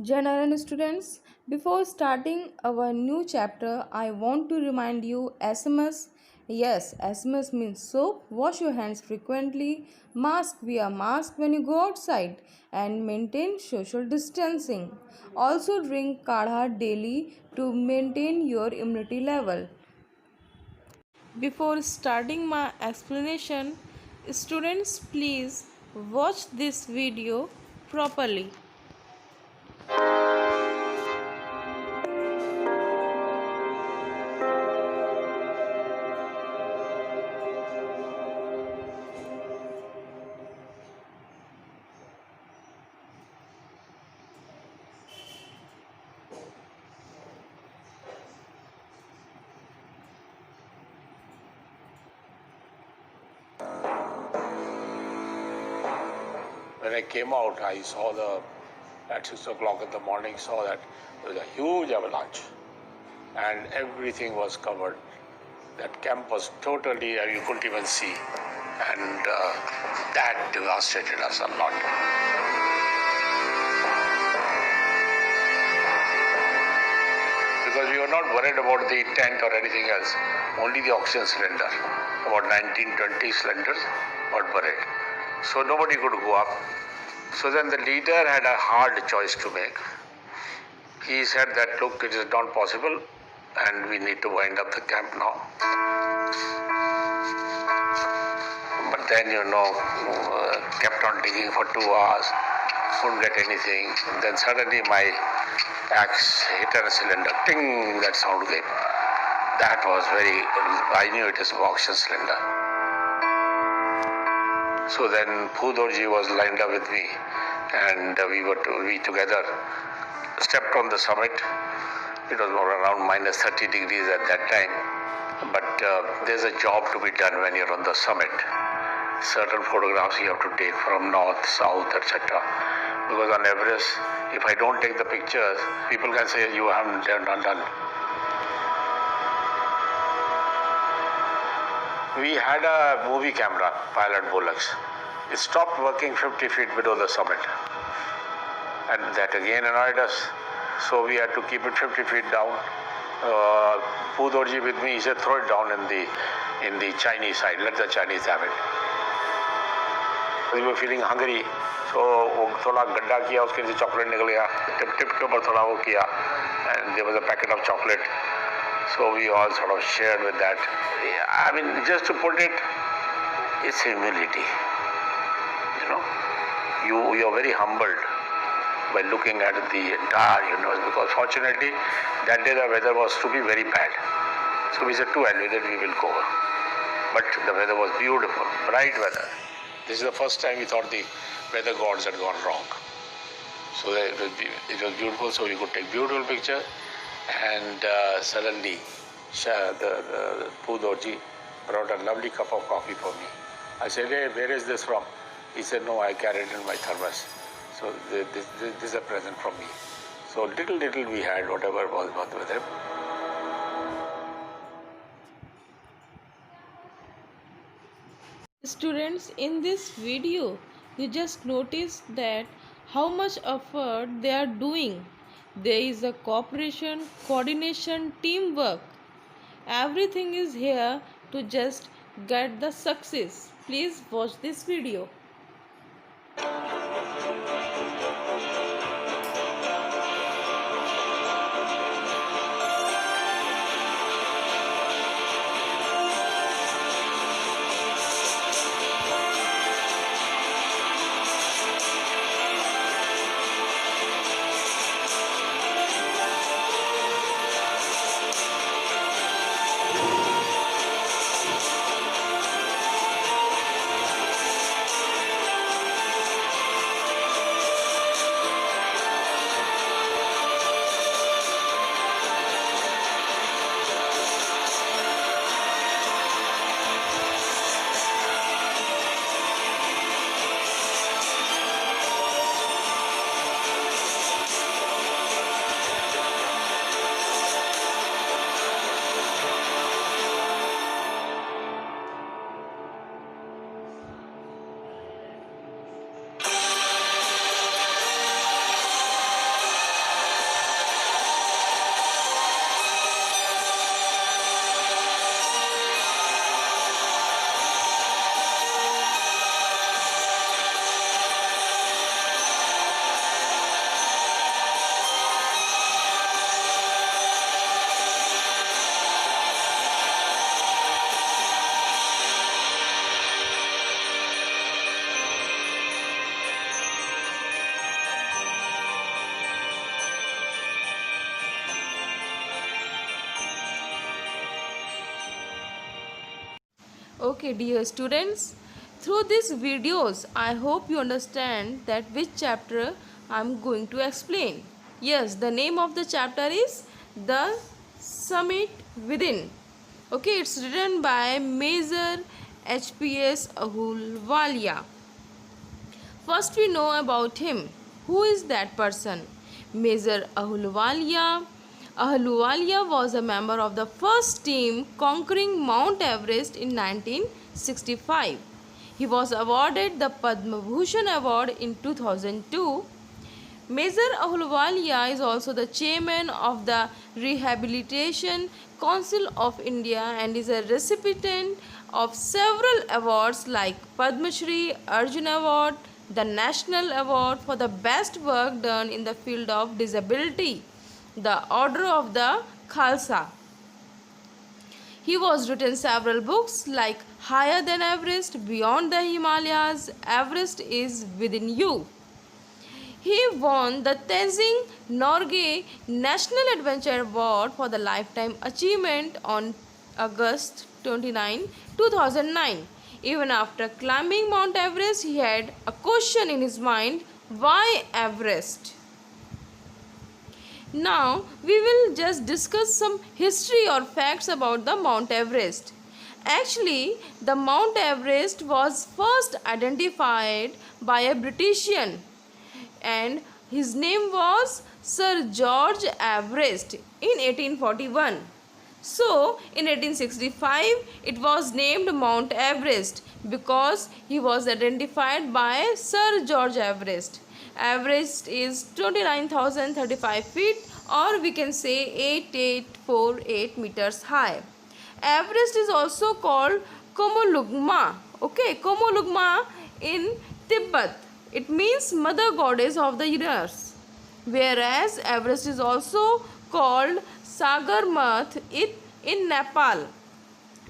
General students, before starting our new chapter, I want to remind you SMS. Yes, SMS means soap. Wash your hands frequently. Wear mask when you go outside, and maintain social distancing. Also, drink kadha daily to maintain your immunity level. Before starting my explanation, students please watch this video properly. When I came out, I saw at 6 o'clock in the morning, saw that there was a huge avalanche and everything was covered. That camp was totally, you couldn't even see. And that devastated us a lot. Because we were not worried about the tent or anything else, only the oxygen cylinder. About 19-20 cylinders got buried. So nobody could go up. So then the leader had a hard choice to make. He said that, look, it is not possible and we need to wind up the camp now. But then, kept on digging for 2 hours, couldn't get anything. Then suddenly my axe hit a cylinder. Ting, that sound came. That was I knew it is an oxygen cylinder. So then Pudorji was lined up with me and we together stepped on the summit. It was around minus 30 degrees at that time. But there's a job to be done when you're on the summit. Certain photographs you have to take from north, south, etc. Because on Everest, if I don't take the pictures, people can say you haven't done. We had a movie camera, Pilot Bolex. It stopped working 50 feet below the summit. And that again annoyed us. So we had to keep it 50 feet down. Pudorji with me, he said, throw it down in the Chinese side. Let the Chinese have it. We were feeling hungry. So थोड़ा गड्ढा किया, उसके नीचे chocolate निकल गया. Tip के ऊपर थोड़ा वो किया. And there was a packet of chocolate. So we all sort of shared with that. I mean, just to put it, it's humility. You are very humbled by looking at the entire universe, because fortunately that day the weather was to be very bad. So we said to Elvira, we will go. But the weather was beautiful, bright weather. This is the first time we thought the weather gods had gone wrong. So it was beautiful, so we could take beautiful pictures. And suddenly the Pudorji brought a lovely cup of coffee for me. I said, hey, where is this from? He said, no, I carried it in my thermos. So this is a present from me. So little we had, whatever was with him. Students, in this video, you just notice that how much effort they are doing. There is a cooperation, coordination, teamwork. Everything is here to just get the success. Please watch this video. Okay, dear students, through these videos, I hope you understand that which chapter I'm going to explain. Yes, the name of the chapter is The Summit Within. Okay, it's written by Major HPS Ahluwalia. First, we know about him. Who is that person? Major Ahluwalia. Ahluwalia was a member of the first team conquering Mount Everest in 1965. He was awarded the Padma Bhushan Award in 2002. Major Ahluwalia is also the chairman of the Rehabilitation Council of India and is a recipient of several awards like Padma Shri, Arjuna Award, the National Award for the best work done in the field of disability, the Order of the Khalsa. He was written several books like Higher Than Everest, Beyond the Himalayas, Everest is Within You. He won the Tenzing Norgay National Adventure Award for the Lifetime Achievement on August 29, 2009. Even after climbing Mount Everest, he had a question in his mind: why Everest? Now, we will just discuss some history or facts about the Mount Everest. Actually, the Mount Everest was first identified by a Britishman and his name was Sir George Everest in 1841. So, in 1865, it was named Mount Everest because he was identified by Sir George Everest. Everest is 29,035 feet, or we can say 8848 meters high. Everest is also called Komolugma. Okay, Komolugma in Tibet. It means mother goddess of the universe. Whereas Everest is also called Sagarmath in Nepal.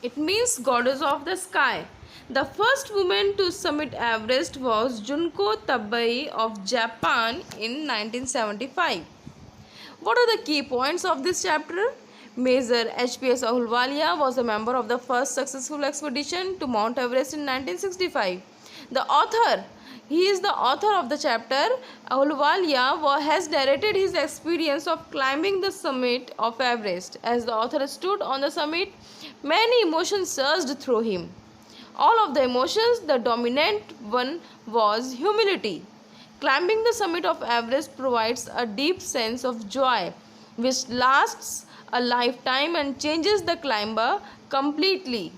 It means goddess of the sky. The first woman to summit Everest was Junko Tabei of Japan in 1975. What are the key points of this chapter? Major HPS Ahluwalia was a member of the first successful expedition to Mount Everest in 1965. He is the author of the chapter. Ahluwalia has narrated his experience of climbing the summit of Everest. As the author stood on the summit, many emotions surged through him. All of the emotions, the dominant one was humility. Climbing the summit of Everest provides a deep sense of joy, which lasts a lifetime and changes the climber completely.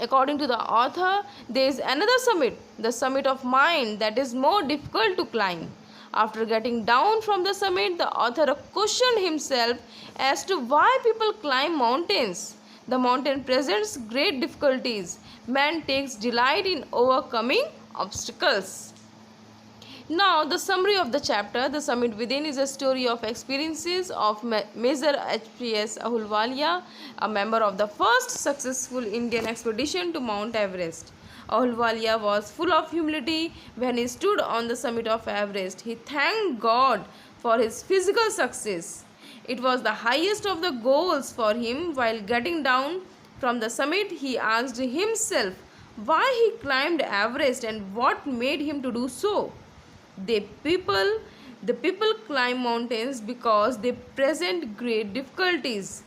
According to the author, there is another summit, the summit of mind, that is more difficult to climb. After getting down from the summit, the author questioned himself as to why people climb mountains. The mountain presents great difficulties. Man takes delight in overcoming obstacles. Now, the summary of the chapter, The Summit Within, is a story of experiences of Major HPS Ahluwalia, a member of the first successful Indian expedition to Mount Everest. Ahluwalia was full of humility when he stood on the summit of Everest. He thanked God for his physical success. It was the highest of the goals for him. While getting down from the summit, he asked himself why he climbed Everest and what made him to do so. The people climb mountains because they present great difficulties.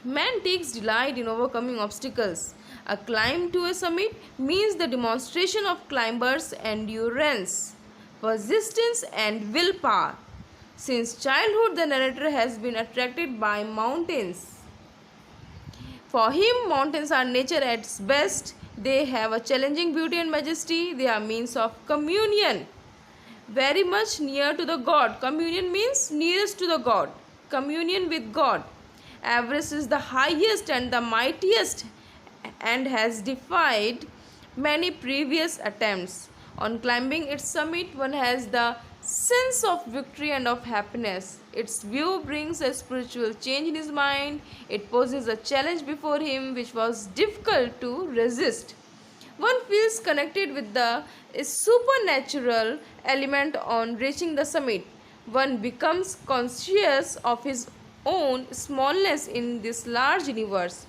Man takes delight in overcoming obstacles. A climb to a summit means the demonstration of climbers' endurance, persistence, and willpower. Since childhood, the narrator has been attracted by mountains. For him, mountains are nature at its best. They have a challenging beauty and majesty. They are means of communion, very much near to the God. Communion means nearest to the God. Communion with God. Everest is the highest and the mightiest and has defied many previous attempts. On climbing its summit, one has the sense of victory and of happiness. Its view brings a spiritual change in his mind. It poses a challenge before him which was difficult to resist. One feels connected with the supernatural element on reaching the summit. One becomes conscious of his own smallness in this large universe.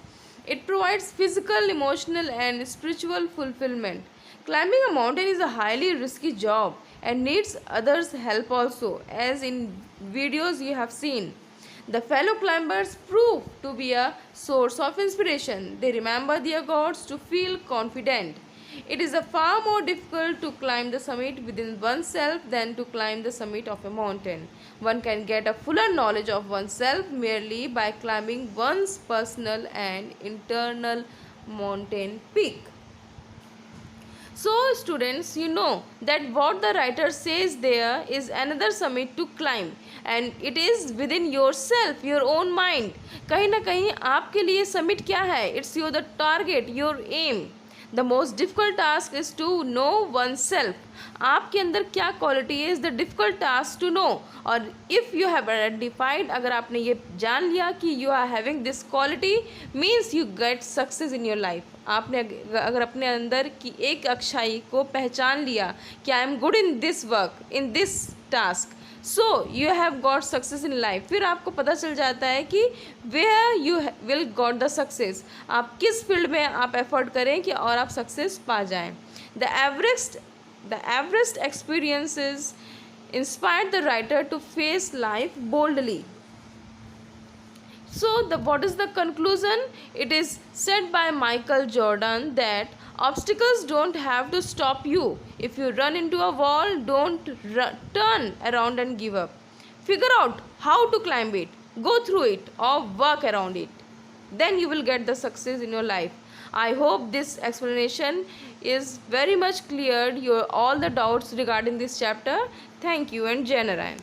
It provides physical, emotional, and spiritual fulfillment. Climbing a mountain is a highly risky job and needs others' help also, as in videos you have seen. The fellow climbers prove to be a source of inspiration. They remember their gods to feel confident. It is a far more difficult to climb the summit within oneself than to climb the summit of a mountain. One can get a fuller knowledge of oneself merely by climbing one's personal and internal mountain peak. So, students, you know that what the writer says there is another summit to climb, and it is within yourself, your own mind. कहीं ना कहीं आपके लिए summit क्या है? It's your the target, your aim. The most difficult task is to know oneself. आपके अंदर क्या क्वालिटी है, is the difficult task to know. और इफ़ यू हैव आइडेंटिफाइड, अगर आपने ये जान लिया कि you are having this quality, means you get success in your life. आपने अगर अपने अंदर की एक अच्छाई को पहचान लिया कि I am good in this work, in this task, so you have got success in life. फिर आपको पता चल जाता है कि where you will got the success, आप किस फील्ड में आप एफर्ट करें कि और आप सक्सेस पा जाएं. The Everest experiences inspired the writer to face life boldly. So, what is the conclusion? It is said by Michael Jordan that obstacles don't have to stop you. If you run into a wall, don't turn around and give up. Figure out how to climb it, go through it, or work around it. Then you will get the success in your life. I hope this explanation is very much cleared your all the doubts regarding this chapter. Thank you and Jai Narayan.